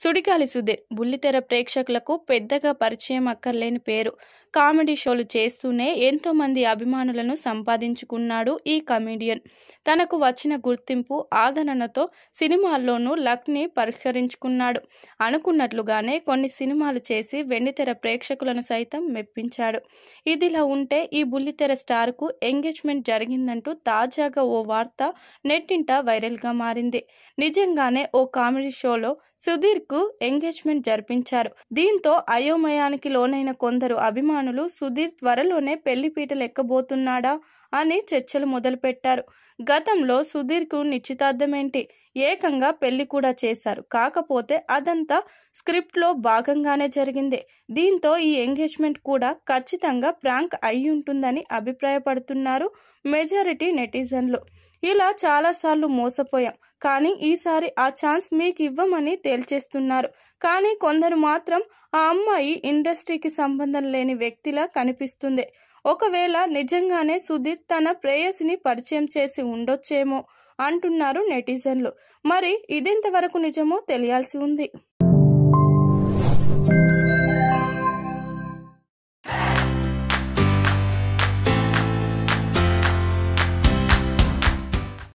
సుడిగాలి సుధీర్ బుల్లితెర ప్రేక్షకులకు పెద్దగా పరిచయం అక్కర్లేని పేరు. కామెడీ షోలు చేస్తూనే ఎంతో మంది అభిమానులను సంపాదించుకున్నాడు ఈ కమెడియన్. తనకు వచ్చిన గుర్తింపు, ఆదరణతో సినిమాల్లోనూ లక్ని పరిష్కరించుకున్నాడు. అనుకున్నట్లుగానే కొన్ని సినిమాలు చేసి వెండితెర ప్రేక్షకులను సైతం మెప్పించాడు. ఇదిలా ఉంటే ఈ బుల్లితెర స్టార్కు ఎంగేజ్మెంట్ జరిగిందంటూ తాజాగా ఓ వార్త నెట్టింట వైరల్గా మారింది. నిజంగానే ఓ కామెడీ షోలో సుధీర్కు ఎంగేజ్మెంట్ జరిపించారు. దీంతో అయోమయానికి లోనైన కొందరు అభిమానులు సుధీర్ త్వరలోనే పెళ్లిపీటలు ఎక్కబోతున్నాడా అని చర్చలు మొదలుపెట్టారు. గతంలో సుధీర్కు నిశ్చితార్థమేంటి, ఏకంగా పెళ్లి కూడా చేశారు. కాకపోతే అదంతా స్క్రిప్ట్లో భాగంగానే జరిగింది. దీంతో ఈ ఎంగేజ్మెంట్ కూడా ఖచ్చితంగా ప్రాంక్ అయి ఉంటుందని అభిప్రాయపడుతున్నారు మెజారిటీ నెటిజన్లు. ఇలా చాలాసార్లు మోసపోయాం, కానీ ఈసారి ఆ ఛాన్స్ మీకు ఇవ్వమని తేల్చేస్తున్నారు. కానీ కొందరు మాత్రం ఆ అమ్మాయి ఇండస్ట్రీకి సంబంధం లేని వ్యక్తిలా కనిపిస్తుంది. ఒకవేళ నిజంగానే సుధీర్ తన ప్రేయసిని పరిచయం చేసి ఉండొచ్చేమో అంటున్నారు నెటిజన్లు. మరి ఇదెంతవరకు నిజమో తెలియాల్సి ఉంది.